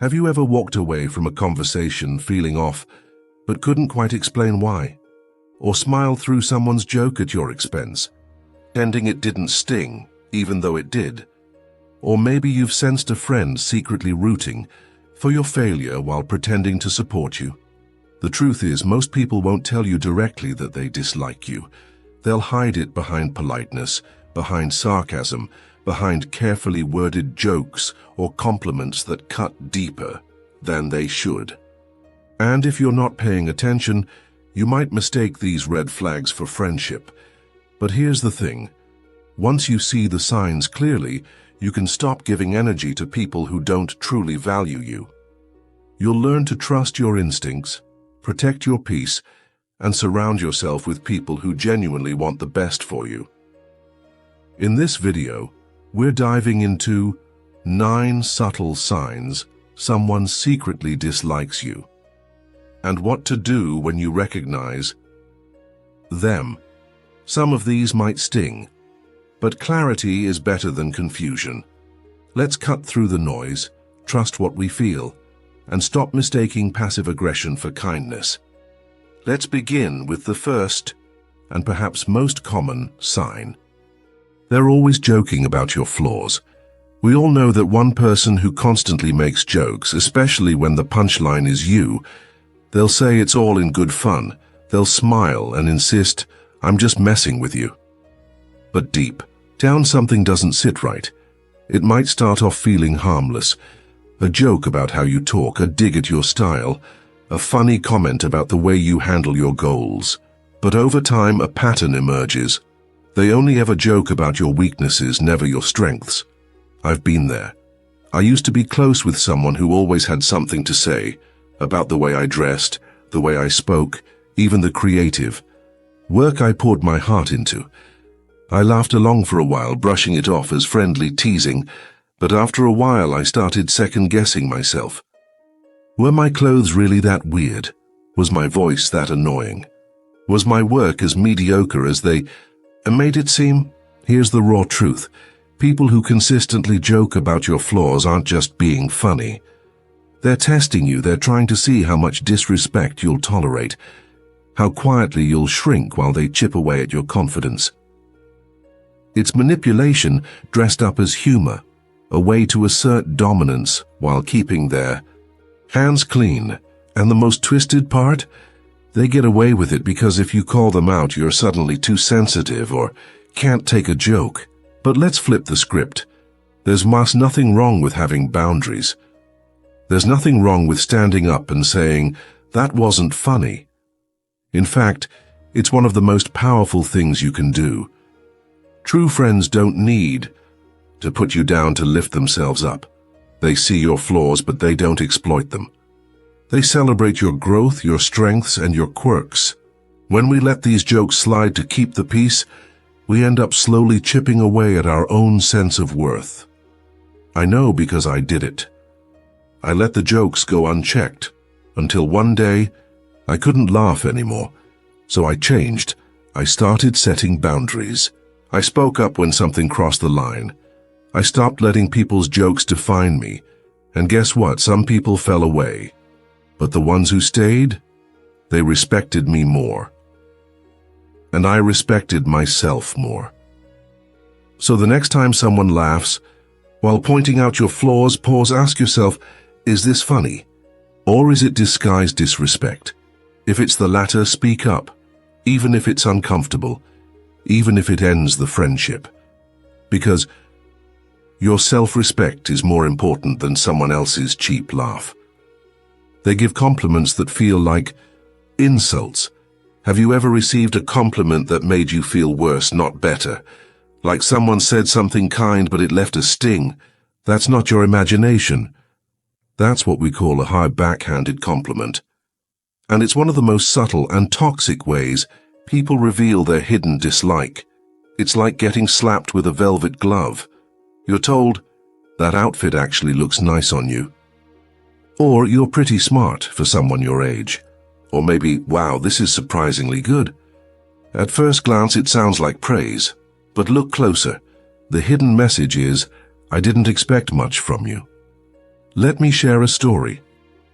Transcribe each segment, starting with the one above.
Have you ever walked away from a conversation feeling off, but couldn't quite explain why? Or smiled through someone's joke at your expense, pretending it didn't sting, even though it did? Or maybe you've sensed a friend secretly rooting for your failure while pretending to support you. The truth is, most people won't tell you directly that they dislike you. They'll hide it behind politeness, behind sarcasm, behind carefully worded jokes or compliments that cut deeper than they should. And if you're not paying attention, you might mistake these red flags for friendship. But here's the thing. Once you see the signs clearly, you can stop giving energy to people who don't truly value you. You'll learn to trust your instincts, protect your peace, and surround yourself with people who genuinely want the best for you. In this video, we're diving into 9 subtle signs someone secretly dislikes you, and what to do when you recognize them. Some of these might sting, but clarity is better than confusion. Let's cut through the noise, trust what we feel, and stop mistaking passive aggression for kindness. Let's begin with the first, and perhaps most common, sign. They're always joking about your flaws. We all know that one person who constantly makes jokes, especially when the punchline is you. They'll say it's all in good fun. They'll smile and insist, "I'm just messing with you." But deep down, something doesn't sit right. It might start off feeling harmless. A joke about how you talk, a dig at your style, a funny comment about the way you handle your goals. But over time, a pattern emerges. They only ever joke about your weaknesses, never your strengths. I've been there. I used to be close with someone who always had something to say about the way I dressed, the way I spoke, even the creative work I poured my heart into. I laughed along for a while, brushing it off as friendly teasing, but after a while I started second-guessing myself. Were my clothes really that weird? Was my voice that annoying? Was my work as mediocre as they made it seem? Here's the raw truth. People who consistently joke about your flaws aren't just being funny. They're testing you. They're trying to see how much disrespect you'll tolerate, how quietly you'll shrink while they chip away at your confidence. It's manipulation dressed up as humor, a way to assert dominance while keeping their hands clean. And the most twisted part? They get away with it because if you call them out, you're suddenly too sensitive or can't take a joke. But let's flip the script. There's nothing wrong with having boundaries. There's nothing wrong with standing up and saying, "That wasn't funny." In fact, it's one of the most powerful things you can do. True friends don't need to put you down to lift themselves up. They see your flaws, but they don't exploit them. They celebrate your growth, your strengths, and your quirks. When we let these jokes slide to keep the peace, we end up slowly chipping away at our own sense of worth. I know because I did it. I let the jokes go unchecked, until one day I couldn't laugh anymore. So I changed. I started setting boundaries. I spoke up when something crossed the line. I stopped letting people's jokes define me. And guess what? Some people fell away. But the ones who stayed, they respected me more. And I respected myself more. So the next time someone laughs, while pointing out your flaws, pause, ask yourself, is this funny? Or is it disguised disrespect? If it's the latter, speak up, even if it's uncomfortable, even if it ends the friendship. Because your self-respect is more important than someone else's cheap laugh. They give compliments that feel like insults. Have you ever received a compliment that made you feel worse, not better? Like someone said something kind, but it left a sting. That's not your imagination. That's what we call a high backhanded compliment. And it's one of the most subtle and toxic ways people reveal their hidden dislike. It's like getting slapped with a velvet glove. You're told, "That outfit actually looks nice on you." Or, "You're pretty smart for someone your age." Or maybe, "Wow, this is surprisingly good." At first glance, it sounds like praise. But look closer. The hidden message is, "I didn't expect much from you." Let me share a story.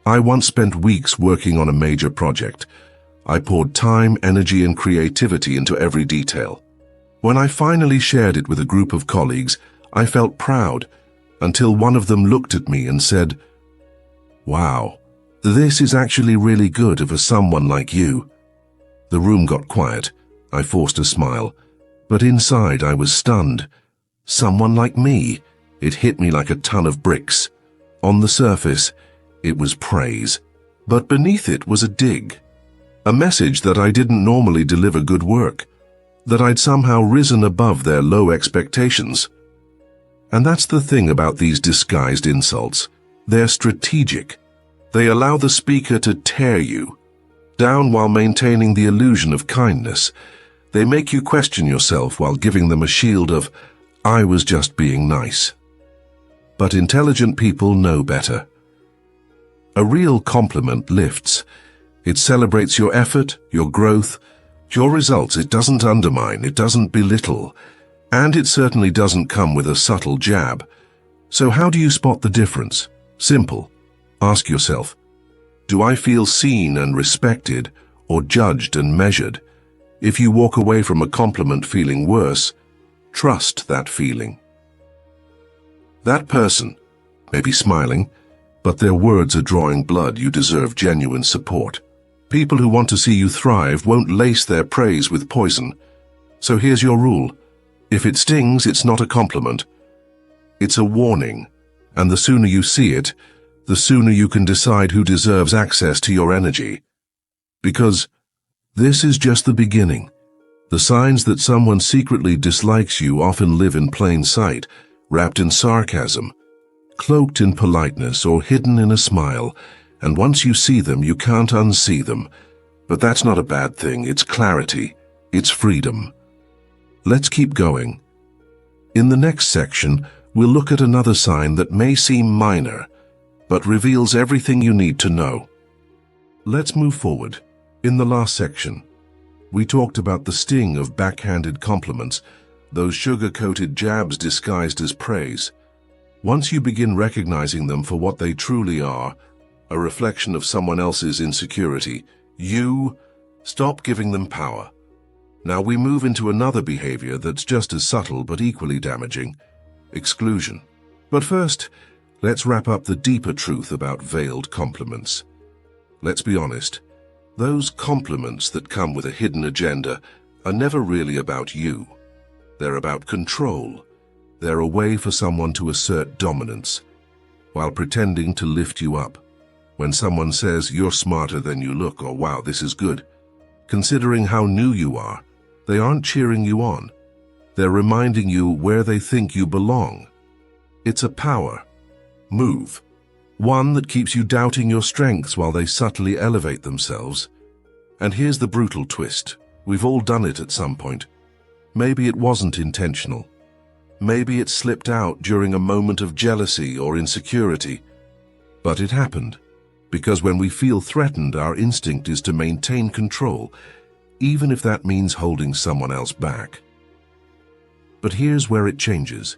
I once spent weeks working on a major project. I poured time, energy, and creativity into every detail. When I finally shared it with a group of colleagues, I felt proud, until one of them looked at me and said, "Wow, this is actually really good for someone like you." The room got quiet. I forced a smile, but inside I was stunned. Someone like me. It hit me like a ton of bricks. On the surface, it was praise, but beneath it was a dig. A message that I didn't normally deliver good work, that I'd somehow risen above their low expectations. And that's the thing about these disguised insults. They're strategic. They allow the speaker to tear you down while maintaining the illusion of kindness. They make you question yourself while giving them a shield of, "I was just being nice." But intelligent people know better. A real compliment lifts. It celebrates your effort, your growth, your results. It doesn't undermine, it doesn't belittle, and it certainly doesn't come with a subtle jab. So how do you spot the difference? Simple. Ask yourself, do I feel seen and respected, or judged and measured? If you walk away from a compliment feeling worse, trust that feeling. That person may be smiling, but their words are drawing blood. You deserve genuine support. People who want to see you thrive won't lace their praise with poison. So here's your rule. If it stings, it's not a compliment. It's a warning. And the sooner you see it, the sooner you can decide who deserves access to your energy. Because this is just the beginning. The signs that someone secretly dislikes you often live in plain sight, wrapped in sarcasm, cloaked in politeness, or hidden in a smile. And once you see them, you can't unsee them. But that's not a bad thing. It's clarity. It's freedom. Let's keep going. In the next section, we'll look at another sign that may seem minor, but reveals everything you need to know. Let's move forward. In the last section, we talked about the sting of backhanded compliments, those sugar-coated jabs disguised as praise. Once you begin recognizing them for what they truly are, a reflection of someone else's insecurity, you stop giving them power. Now we move into another behavior that's just as subtle but equally damaging: exclusion. But first, let's wrap up the deeper truth about veiled compliments. Let's be honest, those compliments that come with a hidden agenda are never really about you. They're about control. They're a way for someone to assert dominance, while pretending to lift you up. When someone says, "You're smarter than you look," or "Wow, this is good," considering how new you are, they aren't cheering you on. They're reminding you where they think you belong. It's a power move, one that keeps you doubting your strengths while they subtly elevate themselves. And here's the brutal twist. We've all done it at some point. Maybe it wasn't intentional. Maybe it slipped out during a moment of jealousy or insecurity. But it happened. Because when we feel threatened, our instinct is to maintain control, even if that means holding someone else back. But here's where it changes.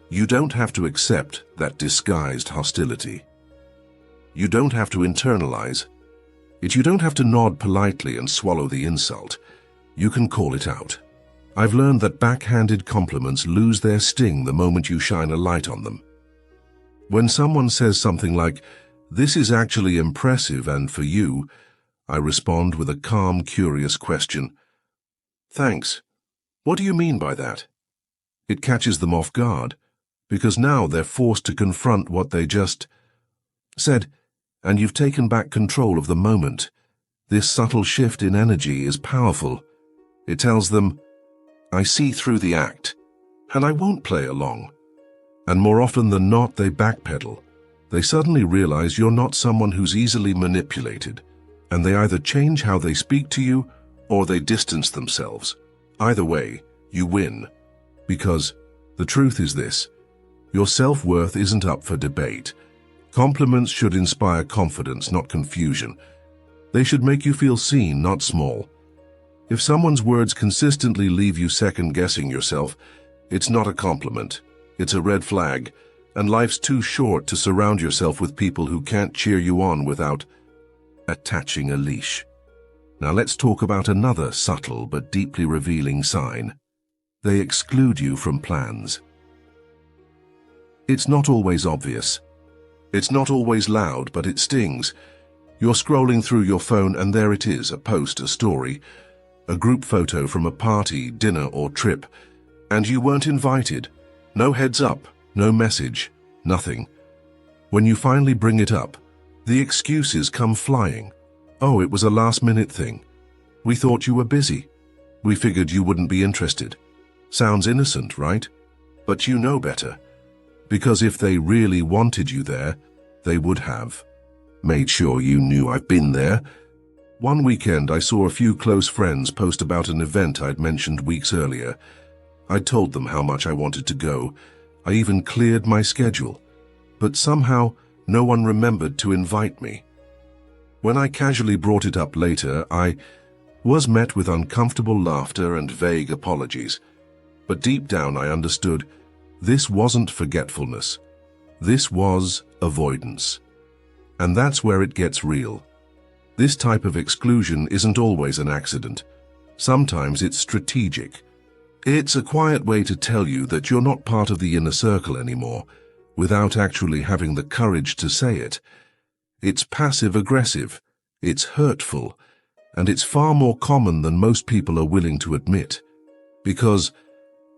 You don't have to accept that disguised hostility. You don't have to internalize it. You don't have to nod politely and swallow the insult. You can call it out. I've learned that backhanded compliments lose their sting the moment you shine a light on them. When someone says something like, "This is actually impressive and for you," I respond with a calm, curious question. "Thanks. What do you mean by that?" It catches them off guard, because now they're forced to confront what they just said, and you've taken back control of the moment. This subtle shift in energy is powerful. It tells them, "I see through the act, and I won't play along." And more often than not, they backpedal. They suddenly realize you're not someone who's easily manipulated, and they either change how they speak to you or they distance themselves. Either way, you win. Because the truth is this: your self-worth isn't up for debate. Compliments should inspire confidence, not confusion. They should make you feel seen, not small. If someone's words consistently leave you second-guessing yourself, it's not a compliment. It's a red flag. And life's too short to surround yourself with people who can't cheer you on without attaching a leash. Now let's talk about another subtle but deeply revealing sign. They exclude you from plans. It's not always obvious. It's not always loud, but it stings. You're scrolling through your phone and there it is, a post, a story, a group photo from a party, dinner or trip, and you weren't invited. No heads up, no message, nothing. When you finally bring it up, the excuses come flying. Oh, it was a last-minute thing. We thought you were busy. We figured you wouldn't be interested. Sounds innocent, right? But you know better. Because if they really wanted you there, they would have made sure you knew I've been there. One weekend, I saw a few close friends post about an event I'd mentioned weeks earlier. I'd told them how much I wanted to go. I even cleared my schedule. But somehow, no one remembered to invite me. When I casually brought it up later, I was met with uncomfortable laughter and vague apologies. But deep down I understood this wasn't forgetfulness. This was avoidance. And that's where it gets real. This type of exclusion isn't always an accident. Sometimes it's strategic. It's a quiet way to tell you that you're not part of the inner circle anymore, without actually having the courage to say it. It's passive-aggressive, it's hurtful, and it's far more common than most people are willing to admit. Because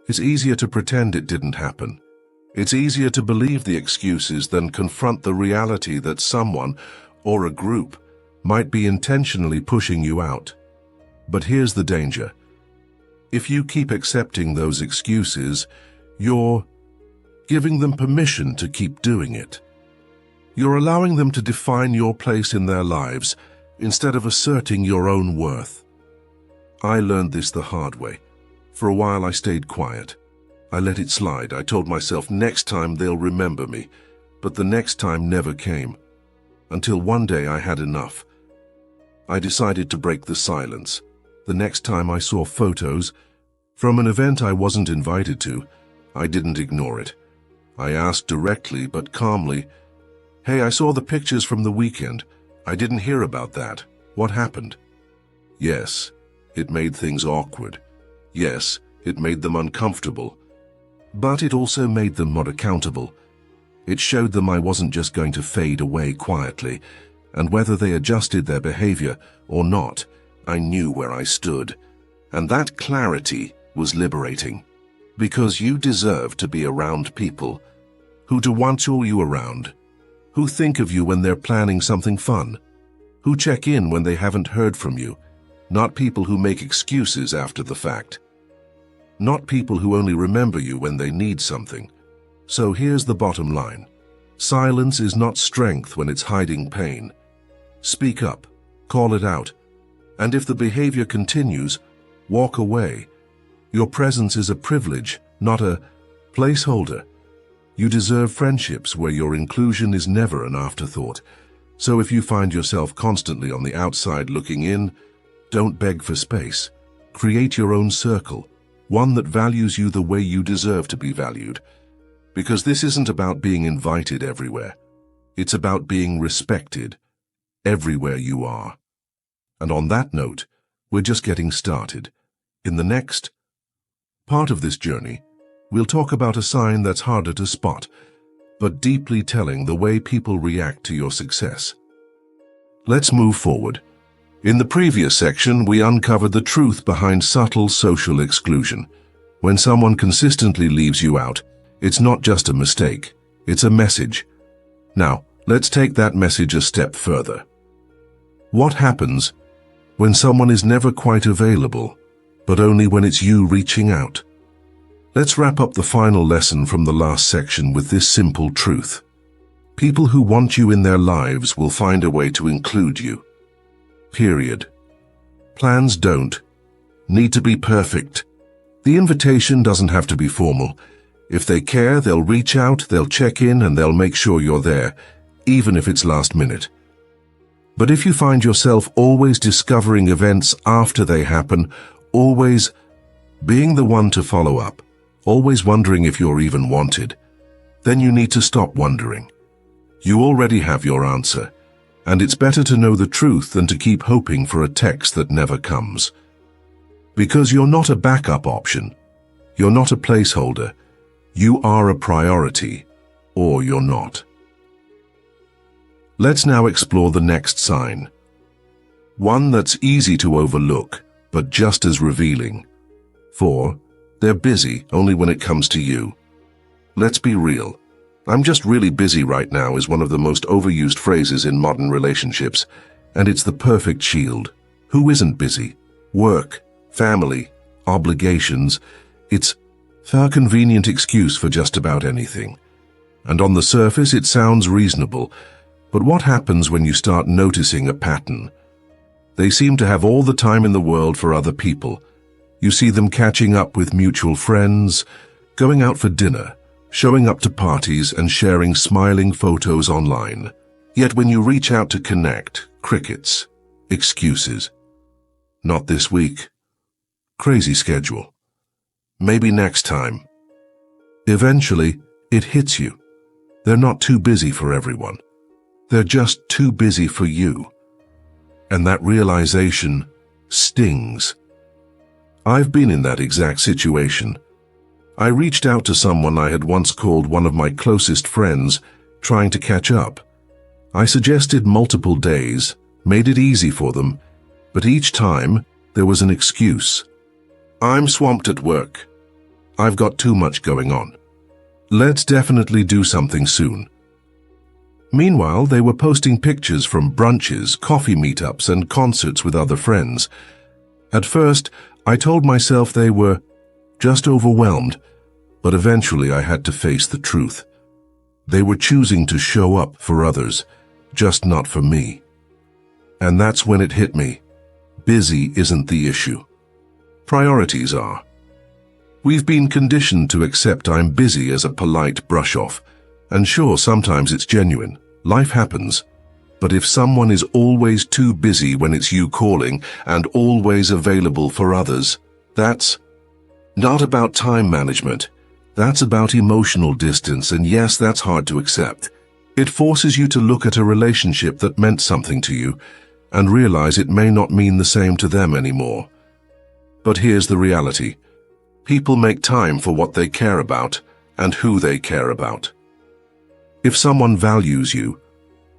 it's easier to pretend it didn't happen. It's easier to believe the excuses than confront the reality that someone, or a group, might be intentionally pushing you out. But here's the danger. If you keep accepting those excuses, you're giving them permission to keep doing it. You're allowing them to define your place in their lives instead of asserting your own worth. I learned this the hard way. For a while I stayed quiet. I let it slide. I told myself next time they'll remember me, but the next time never came. Until one day I had enough. I decided to break the silence. The next time I saw photos from an event I wasn't invited to, I didn't ignore it. I asked directly but calmly, "Hey, I saw the pictures from the weekend. I didn't hear about that. What happened?" Yes, it made things awkward. Yes, it made them uncomfortable. But it also made them more accountable. It showed them I wasn't just going to fade away quietly, and whether they adjusted their behavior or not, I knew where I stood. And that clarity was liberating. Because you deserve to be around people who do want you around, who think of you when they're planning something fun, who check in when they haven't heard from you, not people who make excuses after the fact, not people who only remember you when they need something. So here's the bottom line. Silence is not strength when it's hiding pain. Speak up, call it out, and if the behavior continues, walk away. Your presence is a privilege, not a placeholder. You deserve friendships where your inclusion is never an afterthought. So if you find yourself constantly on the outside looking in, don't beg for space. Create your own circle, one that values you the way you deserve to be valued. Because this isn't about being invited everywhere. It's about being respected everywhere you are. And on that note, we're just getting started. In the next part of this journey, we'll talk about a sign that's harder to spot, but deeply telling the way people react to your success. Let's move forward. In the previous section, we uncovered the truth behind subtle social exclusion. When someone consistently leaves you out, it's not just a mistake, it's a message. Now, let's take that message a step further. What happens when someone is never quite available, but only when it's you reaching out? Let's wrap up the final lesson from the last section with this simple truth. People who want you in their lives will find a way to include you. Period. Plans don't need to be perfect. The invitation doesn't have to be formal. If they care, they'll reach out, they'll check in, and they'll make sure you're there, even if it's last minute. But if you find yourself always discovering events after they happen, always being the one to follow up, always wondering if you're even wanted, then you need to stop wondering. You already have your answer, and it's better to know the truth than to keep hoping for a text that never comes. Because you're not a backup option. You're not a placeholder. You are a priority, or you're not. Let's now explore the next sign. One that's easy to overlook, but just as revealing. 4. They're busy only when it comes to you. Let's be real. "I'm just really busy right now" is one of the most overused phrases in modern relationships, and it's the perfect shield. Who isn't busy? Work, family, obligations. It's a convenient excuse for just about anything. And on the surface, it sounds reasonable. But what happens when you start noticing a pattern? They seem to have all the time in the world for other people. You see them catching up with mutual friends, going out for dinner, showing up to parties and sharing smiling photos online. Yet when you reach out to connect, crickets, excuses. Not this week. Crazy schedule. Maybe next time. Eventually, it hits you. They're not too busy for everyone. They're just too busy for you. And that realization stings. I've been in that exact situation. I reached out to someone I had once called one of my closest friends, trying to catch up. I suggested multiple days, made it easy for them, but each time there was an excuse. "I'm swamped at work. I've got too much going on. Let's definitely do something soon." Meanwhile, they were posting pictures from brunches, coffee meetups, and concerts with other friends. At first, I told myself they were just overwhelmed, but eventually I had to face the truth. They were choosing to show up for others, just not for me. And that's when it hit me. Busy isn't the issue. Priorities are. We've been conditioned to accept "I'm busy" as a polite brush-off. And sure, sometimes it's genuine. Life happens. But if someone is always too busy when it's you calling and always available for others, that's not about time management. That's about emotional distance, and yes, that's hard to accept. It forces you to look at a relationship that meant something to you and realize it may not mean the same to them anymore. But here's the reality. People make time for what they care about and who they care about. If someone values you,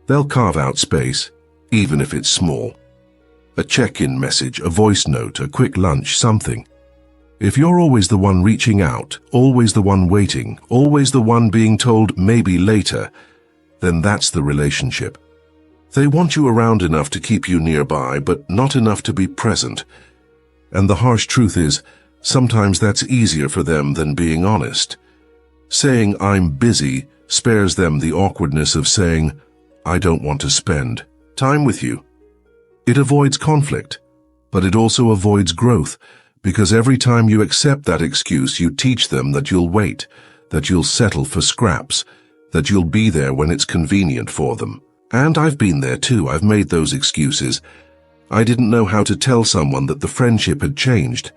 they'll carve out space, even if it's small. A check-in message, a voice note, a quick lunch, something. If you're always the one reaching out, always the one waiting, always the one being told maybe later, then that's the relationship. They want you around enough to keep you nearby, but not enough to be present. And the harsh truth is, sometimes that's easier for them than being honest. Saying "I'm busy" spares them the awkwardness of saying "I don't want to spend time with you." It avoids conflict, but it also avoids growth, because every time you accept that excuse, you teach them that you'll wait, that you'll settle for scraps, that you'll be there when it's convenient for them. And I've been there too. I've made those excuses. I didn't know how to tell someone that the friendship had changed,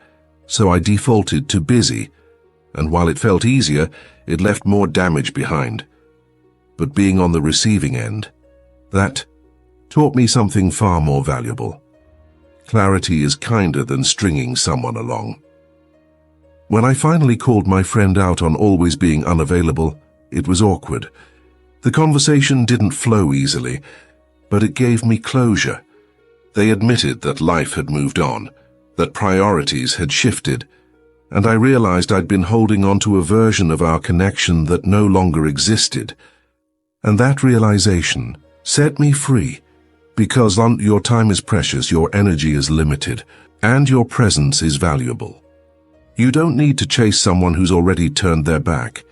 so I defaulted to busy, and while it felt easier, it left more damage behind. But being on the receiving end, that taught me something far more valuable. Clarity is kinder than stringing someone along. When I finally called my friend out on always being unavailable, it was awkward. The conversation didn't flow easily, but it gave me closure. They admitted that life had moved on, that priorities had shifted, and I realized I'd been holding on to a version of our connection that no longer existed. And that realization set me free, because your time is precious, your energy is limited, and your presence is valuable. You don't need to chase someone who's already turned their back.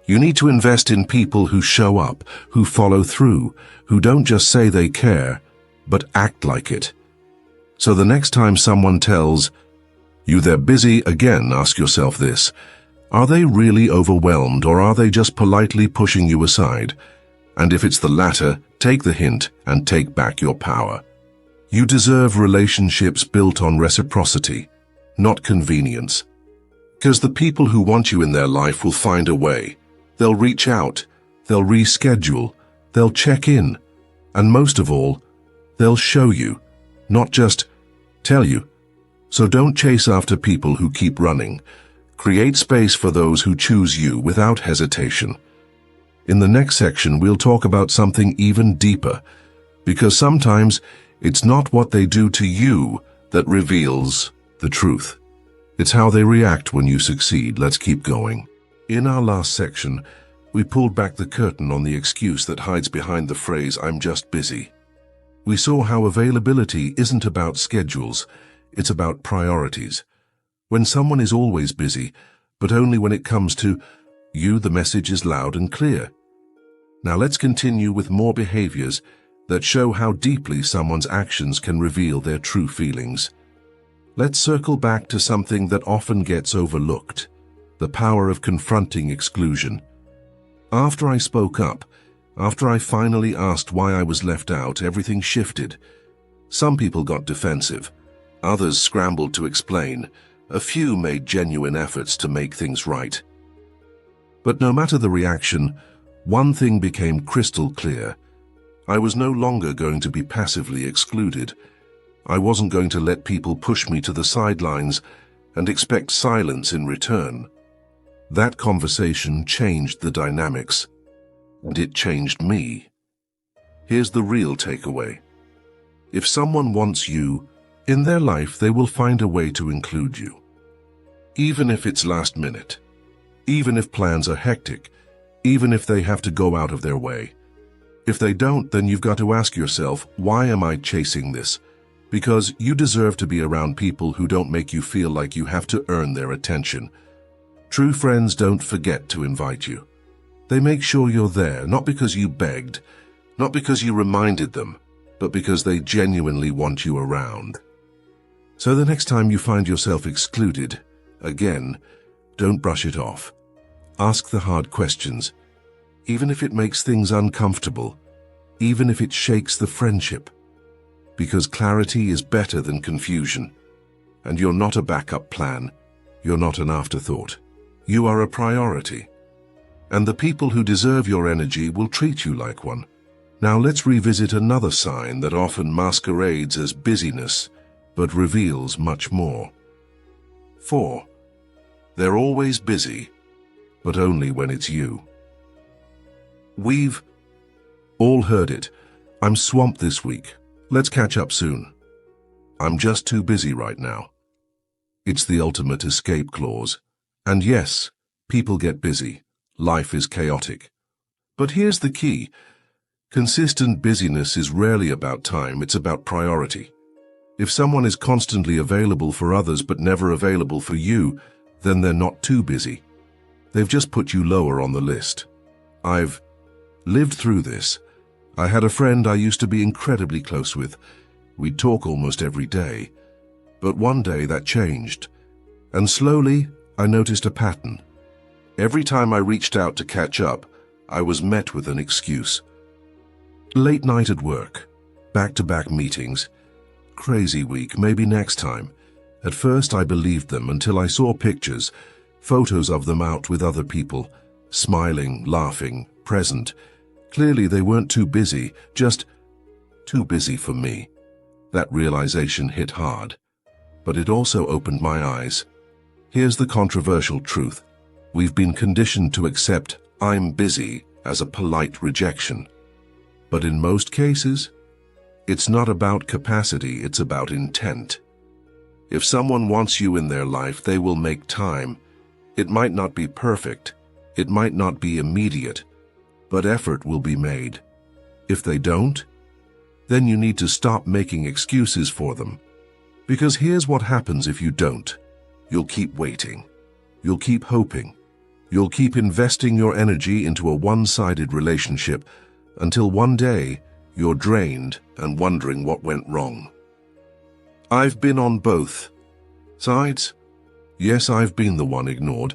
You need to invest in people who show up, who follow through, who don't just say they care, but act like it. So the next time someone tells you they're busy, again ask yourself this: are they really overwhelmed, or are they just politely pushing you aside? And if it's the latter, take the hint and take back your power. You deserve relationships built on reciprocity, not convenience. Because the people who want you in their life will find a way. They'll reach out, they'll reschedule, they'll check in, and most of all, they'll show you, not just tell you. So don't chase after people who keep running. Create space for those who choose you without hesitation. In the next section, we'll talk about something even deeper, because sometimes it's not what they do to you that reveals the truth. It's how they react when you succeed. Let's keep going. In our last section, we pulled back the curtain on the excuse that hides behind the phrase, "I'm just busy." We saw how availability isn't about schedules, it's about priorities. When someone is always busy, but only when it comes to you, the message is loud and clear. Now let's continue with more behaviors that show how deeply someone's actions can reveal their true feelings. Let's circle back to something that often gets overlooked, the power of confronting exclusion. After I spoke up, after I finally asked why I was left out, everything shifted. Some people got defensive, others scrambled to explain, a few made genuine efforts to make things right. But no matter the reaction, one thing became crystal clear. I was no longer going to be passively excluded. I wasn't going to let people push me to the sidelines and expect silence in return. That conversation changed the dynamics, and it changed me. Here's the real takeaway. If someone wants you in their life, they will find a way to include you. Even if it's last minute, even if plans are hectic, even if they have to go out of their way. If they don't, then you've got to ask yourself, why am I chasing this? Because you deserve to be around people who don't make you feel like you have to earn their attention. True friends don't forget to invite you. They make sure you're there, not because you begged, not because you reminded them, but because they genuinely want you around. So the next time you find yourself excluded, again, don't brush it off. Ask the hard questions, even if it makes things uncomfortable, even if it shakes the friendship. Because clarity is better than confusion. And you're not a backup plan. You're not an afterthought. You are a priority. And the people who deserve your energy will treat you like one. Now let's revisit another sign that often masquerades as busyness, but reveals much more. 4. They're always busy, but only when it's you. We've all heard it. I'm swamped this week. Let's catch up soon. I'm just too busy right now. It's the ultimate escape clause. And yes, people get busy. Life is chaotic. But here's the key. Consistent busyness is rarely about time, it's about priority. If someone is constantly available for others but never available for you, then they're not too busy. They've just put you lower on the list. I've lived through this. I had a friend I used to be incredibly close with. We'd talk almost every day. But one day that changed. And slowly, I noticed a pattern. Every time I reached out to catch up, I was met with an excuse. Late night at work, back-to-back meetings, crazy week, maybe next time. At first I believed them until I saw pictures, photos of them out with other people, smiling, laughing, present. Clearly they weren't too busy, just too busy for me. That realization hit hard, but it also opened my eyes. Here's the controversial truth. We've been conditioned to accept "I'm busy" as a polite rejection. But in most cases, it's not about capacity, it's about intent. If someone wants you in their life, they will make time. It might not be perfect, it might not be immediate, but effort will be made. If they don't, then you need to stop making excuses for them. Because here's what happens if you don't. You'll keep waiting. You'll keep hoping. You'll keep investing your energy into a one-sided relationship until one day you're drained and wondering what went wrong. I've been on both sides. Yes, I've been the one ignored,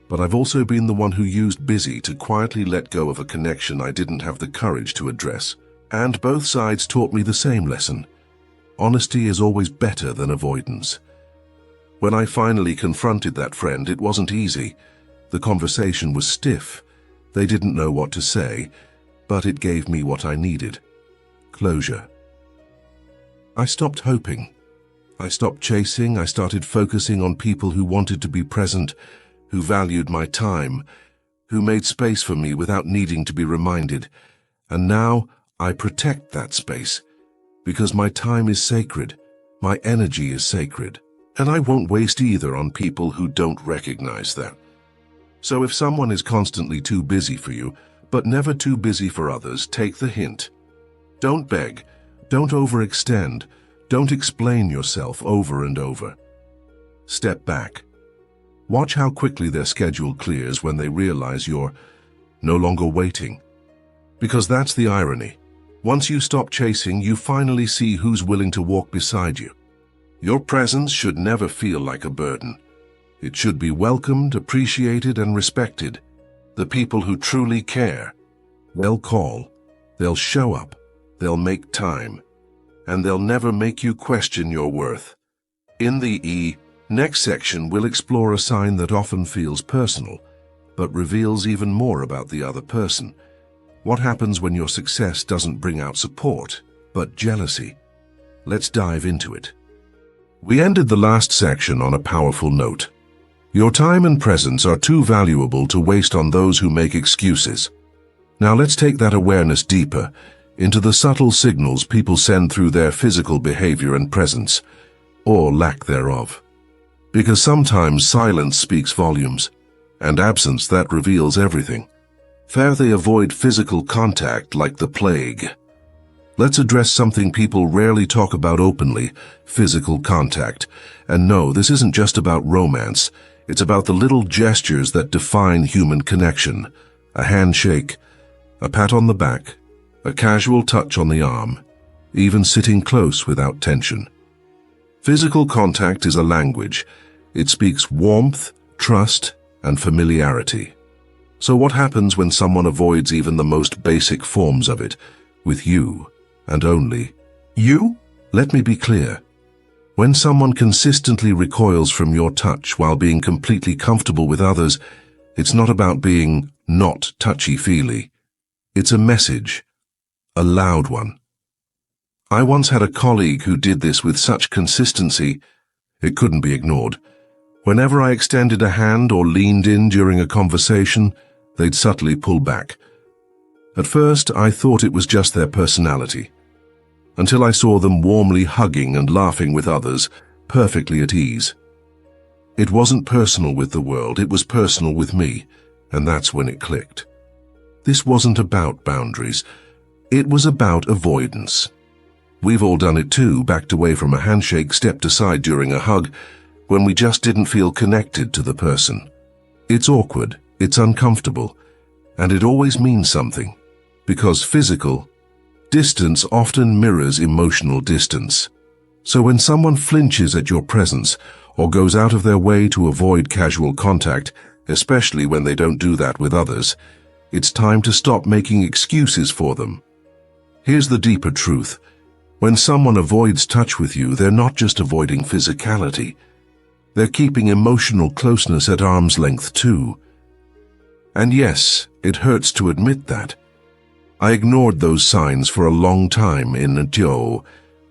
but I've also been the one who used busy to quietly let go of a connection I didn't have the courage to address. And both sides taught me the same lesson. Honesty is always better than avoidance. When I finally confronted that friend, it wasn't easy. The conversation was stiff. They didn't know what to say, but it gave me what I needed: closure. I stopped hoping. I stopped chasing. I started focusing on people who wanted to be present, who valued my time, who made space for me without needing to be reminded. And now I protect that space, because my time is sacred, my energy is sacred, and I won't waste either on people who don't recognize that. So if someone is constantly too busy for you, but never too busy for others, take the hint. Don't beg, don't overextend, don't explain yourself over and over. Step back. Watch how quickly their schedule clears when they realize you're no longer waiting. Because that's the irony. Once you stop chasing, you finally see who's willing to walk beside you. Your presence should never feel like a burden. It should be welcomed, appreciated, and respected. The people who truly care, they'll call, they'll show up, they'll make time, and they'll never make you question your worth. In the next section, we'll explore a sign that often feels personal, but reveals even more about the other person. What happens when your success doesn't bring out support, but jealousy? Let's dive into it. We ended the last section on a powerful note. Your time and presence are too valuable to waste on those who make excuses. Now let's take that awareness deeper, into the subtle signals people send through their physical behavior and presence, or lack thereof. Because sometimes silence speaks volumes, and absence that reveals everything. Fair they avoid physical contact like the plague. Let's address something people rarely talk about openly: physical contact. And no, this isn't just about romance. It's about the little gestures that define human connection. A handshake, a pat on the back, a casual touch on the arm, even sitting close without tension. Physical contact is a language. It speaks warmth, trust, and familiarity. So what happens when someone avoids even the most basic forms of it, with you, and only you? Let me be clear. When someone consistently recoils from your touch while being completely comfortable with others, it's not about being not touchy-feely. It's a message, a loud one. I once had a colleague who did this with such consistency, it couldn't be ignored. Whenever I extended a hand or leaned in during a conversation, they'd subtly pull back. At first, I thought it was just their personality, until I saw them warmly hugging and laughing with others, perfectly at ease. It wasn't personal with the world, it was personal with me, and that's when it clicked. This wasn't about boundaries, it was about avoidance. We've all done it too, backed away from a handshake, stepped aside during a hug, when we just didn't feel connected to the person. It's awkward, it's uncomfortable, and it always means something, because physical distance often mirrors emotional distance. So when someone flinches at your presence or goes out of their way to avoid casual contact, especially when they don't do that with others, it's time to stop making excuses for them. Here's the deeper truth. When someone avoids touch with you, they're not just avoiding physicality. They're keeping emotional closeness at arm's length too. And yes, it hurts to admit that. I ignored those signs for a long time in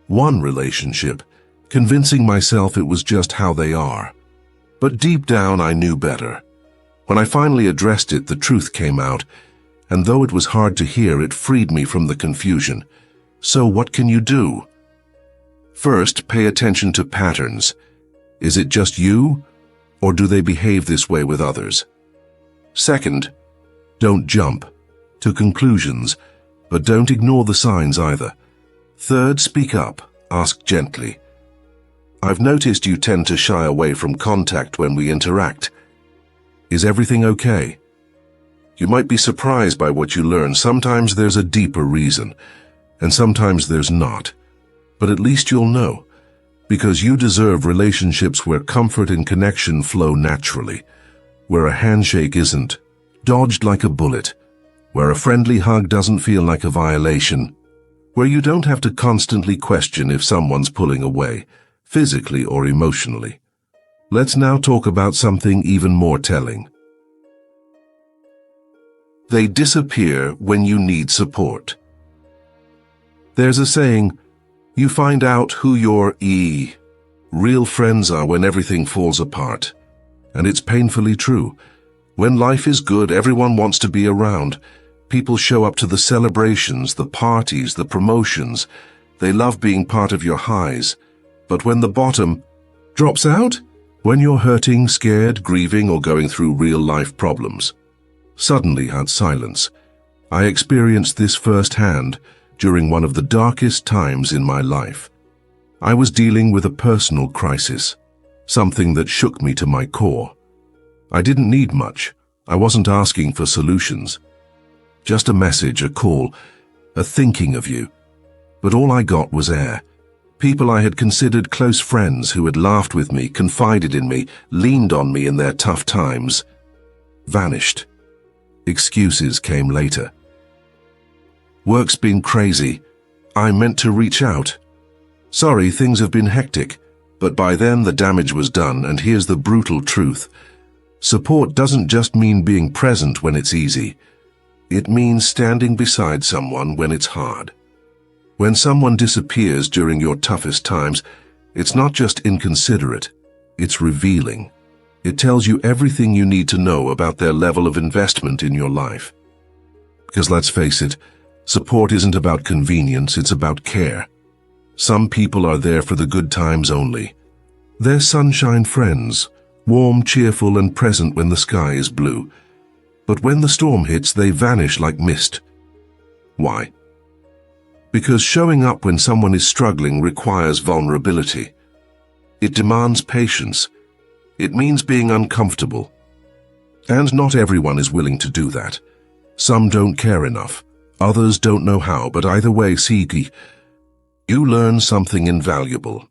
one relationship, convincing myself it was just how they are. But deep down I knew better. When I finally addressed it, the truth came out, and though it was hard to hear, it freed me from the confusion. So what can you do? First, pay attention to patterns. Is it just you, or do they behave this way with others? Second, don't jump to conclusions, but don't ignore the signs either. Third, speak up, ask gently. I've noticed you tend to shy away from contact when we interact. Is everything okay? You might be surprised by what you learn. Sometimes there's a deeper reason, and sometimes there's not. But at least you'll know, because you deserve relationships where comfort and connection flow naturally, where a handshake isn't dodged like a bullet, where a friendly hug doesn't feel like a violation, where you don't have to constantly question if someone's pulling away, physically or emotionally. Let's now talk about something even more telling. They disappear when you need support. There's a saying, you find out who your real friends are when everything falls apart. And it's painfully true. When life is good, everyone wants to be around. People show up to the celebrations, the parties, the promotions. They love being part of your highs. But when the bottom drops out, when you're hurting, scared, grieving, or going through real-life problems, suddenly had silence. I experienced this firsthand during one of the darkest times in my life. I was dealing with a personal crisis, something that shook me to my core. I didn't need much. I wasn't asking for solutions. Just a message, a call, a thinking of you. But all I got was air. People I had considered close friends who had laughed with me, confided in me, leaned on me in their tough times, vanished. Excuses came later. Work's been crazy. I meant to reach out. Sorry, things have been hectic. But by then the damage was done, and here's the brutal truth. Support doesn't just mean being present when it's easy. It means standing beside someone when it's hard. When someone disappears during your toughest times, it's not just inconsiderate, it's revealing. It tells you everything you need to know about their level of investment in your life. Because let's face it, support isn't about convenience, it's about care. Some people are there for the good times only. They're sunshine friends, warm, cheerful, and present when the sky is blue. But when the storm hits, they vanish like mist. Why? Because showing up when someone is struggling requires vulnerability. It demands patience. It means being uncomfortable. And not everyone is willing to do that. Some don't care enough. Others don't know how, but either way, you learn something invaluable.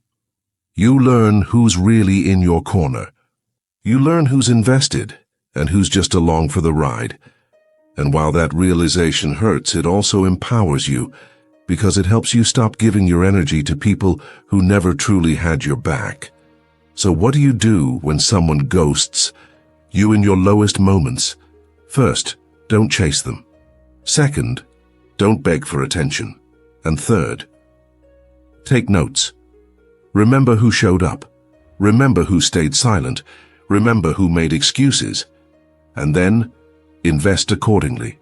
You learn who's really in your corner. You learn who's invested and who's just along for the ride. And while that realization hurts, it also empowers you because it helps you stop giving your energy to people who never truly had your back. So what do you do when someone ghosts you in your lowest moments? First, don't chase them. Second, don't beg for attention. And third, take notes. Remember who showed up. Remember who stayed silent. Remember who made excuses. And then, invest accordingly.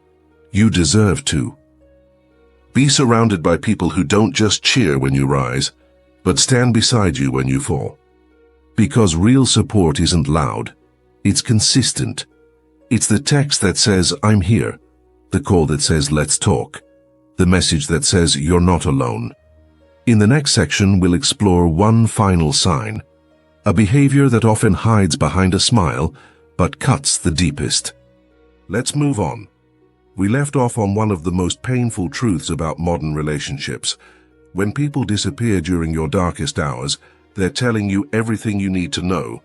You deserve to. Be surrounded by people who don't just cheer when you rise, but stand beside you when you fall. Because real support isn't loud. It's consistent. It's the text that says, I'm here. The call that says, let's talk. The message that says, you're not alone. In the next section, we'll explore one final sign, a behavior that often hides behind a smile, but cuts the deepest. Let's move on. We left off on one of the most painful truths about modern relationships. When people disappear during your darkest hours, they're telling you everything you need to know,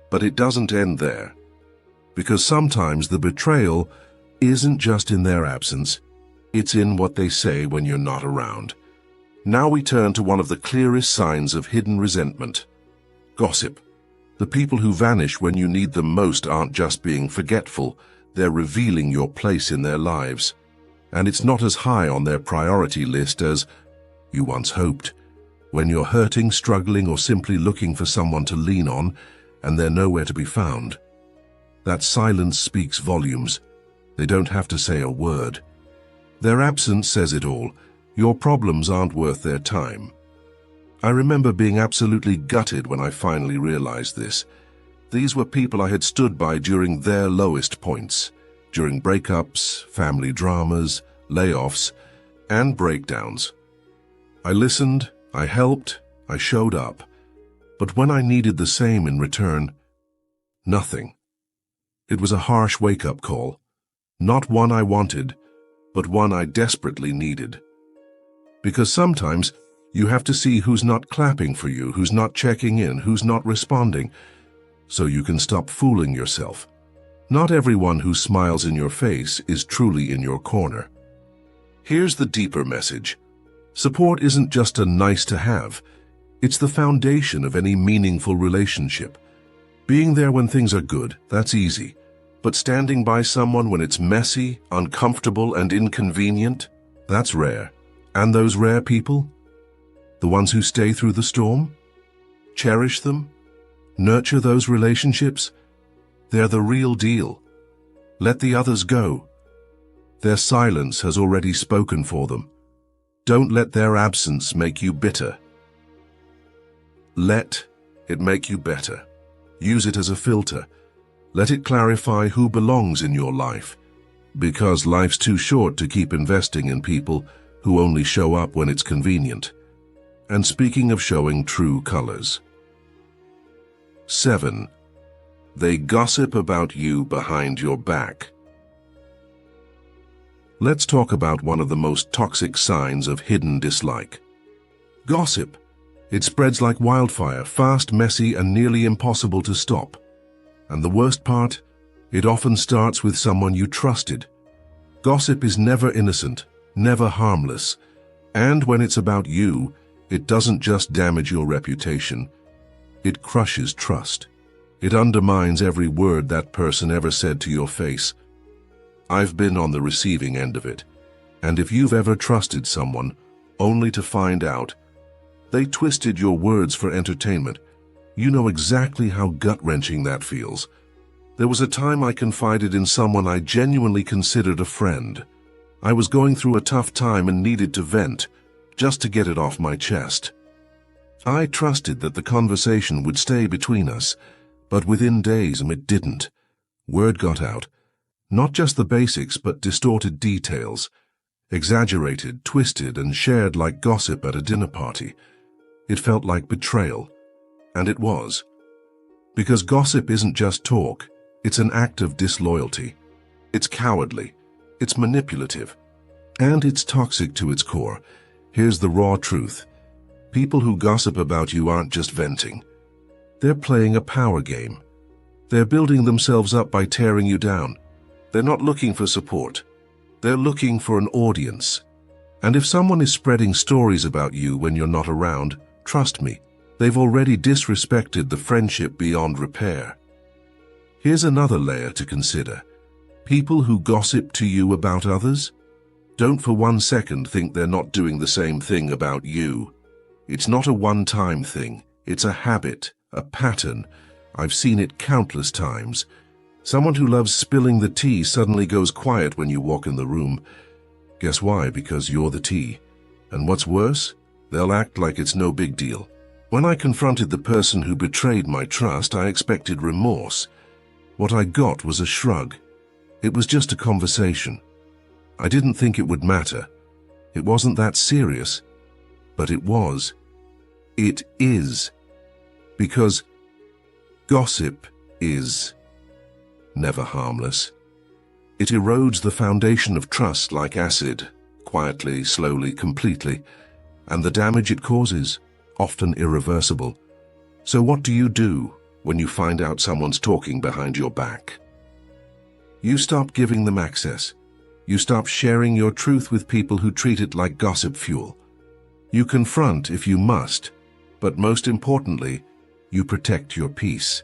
but it doesn't end there. Because sometimes the betrayal isn't just in their absence, it's in what they say when you're not around. Now we turn to one of the clearest signs of hidden resentment. Gossip. The people who vanish when you need them most aren't just being forgetful, they're revealing your place in their lives. And it's not as high on their priority list as you once hoped. When you're hurting, struggling, or simply looking for someone to lean on, and they're nowhere to be found. That silence speaks volumes. They don't have to say a word. Their absence says it all. Your problems aren't worth their time. I remember being absolutely gutted when I finally realized this. These were people I had stood by during their lowest points, during breakups, family dramas, layoffs, and breakdowns. I listened, I helped, I showed up, but when I needed the same in return, nothing. It was a harsh wake-up call, not one I wanted, but one I desperately needed. Because sometimes you have to see who's not clapping for you, who's not checking in, who's not responding, so you can stop fooling yourself. Not everyone who smiles in your face is truly in your corner. Here's the deeper message. Support isn't just a nice to have. It's the foundation of any meaningful relationship. Being there when things are good, that's easy. But standing by someone when it's messy, uncomfortable, and inconvenient, that's rare. And those rare people? The ones who stay through the storm? Cherish them? Nurture those relationships? They're the real deal. Let the others go. Their silence has already spoken for them. Don't let their absence make you bitter. Let it make you better. Use it as a filter. Let it clarify who belongs in your life, because life's too short to keep investing in people who only show up when it's convenient. And speaking of showing true colors. 7. They gossip about you behind your back. Let's talk about one of the most toxic signs of hidden dislike. Gossip. It spreads like wildfire, fast, messy, and nearly impossible to stop. And the worst part, it often starts with someone you trusted. Gossip is never innocent, never harmless. And when it's about you, it doesn't just damage your reputation. It crushes trust. It undermines every word that person ever said to your face. I've been on the receiving end of it. And if you've ever trusted someone, only to find out they twisted your words for entertainment, you know exactly how gut-wrenching that feels. There was a time I confided in someone I genuinely considered a friend. I was going through a tough time and needed to vent, just to get it off my chest. I trusted that the conversation would stay between us, but within days it didn't. Word got out. Not just the basics, but distorted details. Exaggerated, twisted, and shared like gossip at a dinner party. It felt like betrayal. And it was. Because gossip isn't just talk, it's an act of disloyalty. It's cowardly, it's manipulative, and it's toxic to its core. Here's the raw truth. People who gossip about you aren't just venting. They're playing a power game. They're building themselves up by tearing you down. They're not looking for support. They're looking for an audience. And if someone is spreading stories about you when you're not around, trust me, they've already disrespected the friendship beyond repair. Here's another layer to consider. People who gossip to you about others? Don't for one second think they're not doing the same thing about you. It's not a one-time thing. It's a habit, a pattern. I've seen it countless times. Someone who loves spilling the tea suddenly goes quiet when you walk in the room. Guess why? Because you're the tea. And what's worse? They'll act like it's no big deal. When I confronted the person who betrayed my trust, I expected remorse. What I got was a shrug. It was just a conversation. I didn't think it would matter. It wasn't that serious. But it was. It is. Because gossip is never harmless. It erodes the foundation of trust like acid, quietly, slowly, completely. And the damage it causes, often irreversible. So what do you do when you find out someone's talking behind your back? You stop giving them access. You stop sharing your truth with people who treat it like gossip fuel. You confront if you must, but most importantly, you protect your peace.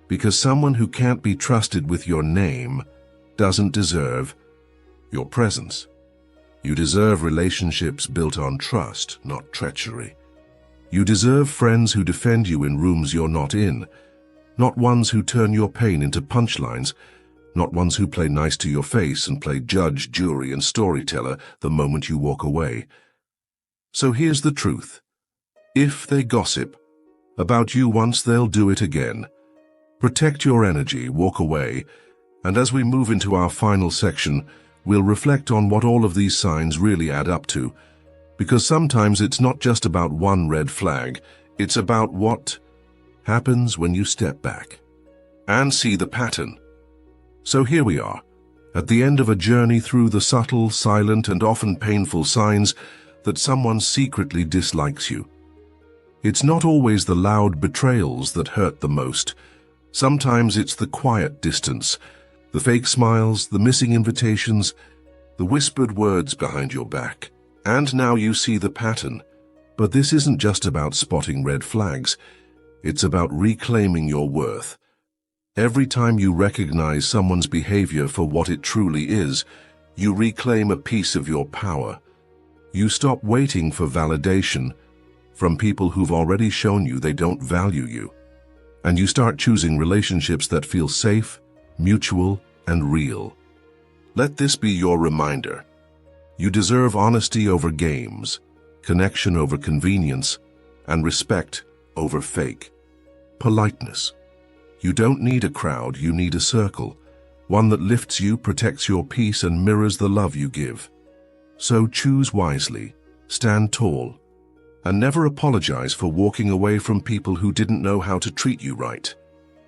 Because someone who can't be trusted with your name doesn't deserve your presence. You deserve relationships built on trust, not treachery. You deserve friends who defend you in rooms you're not in, not ones who turn your pain into punchlines, not ones who play nice to your face and play judge, jury, and storyteller the moment you walk away. So here's the truth. If they gossip about you once, they'll do it again. Protect your energy, walk away, and as we move into our final section, we'll reflect on what all of these signs really add up to, because sometimes it's not just about one red flag, it's about what happens when you step back and see the pattern. So here we are, at the end of a journey through the subtle, silent, and often painful signs that someone secretly dislikes you. It's not always the loud betrayals that hurt the most. Sometimes it's the quiet distance, the fake smiles, the missing invitations, the whispered words behind your back. And now you see the pattern. But this isn't just about spotting red flags. It's about reclaiming your worth. Every time you recognize someone's behavior for what it truly is, you reclaim a piece of your power. You stop waiting for validation from people who've already shown you they don't value you. And you start choosing relationships that feel safe, mutual, and real. Let this be your reminder. You deserve honesty over games, connection over convenience, and respect over fake. Politeness. You don't need a crowd, you need a circle. One that lifts you, protects your peace, and mirrors the love you give. So choose wisely, stand tall, and never apologize for walking away from people who didn't know how to treat you right.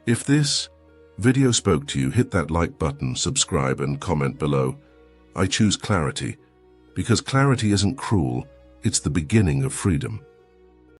If this video spoke to you, hit that like button, subscribe, and comment below. I choose clarity, because clarity isn't cruel, it's the beginning of freedom.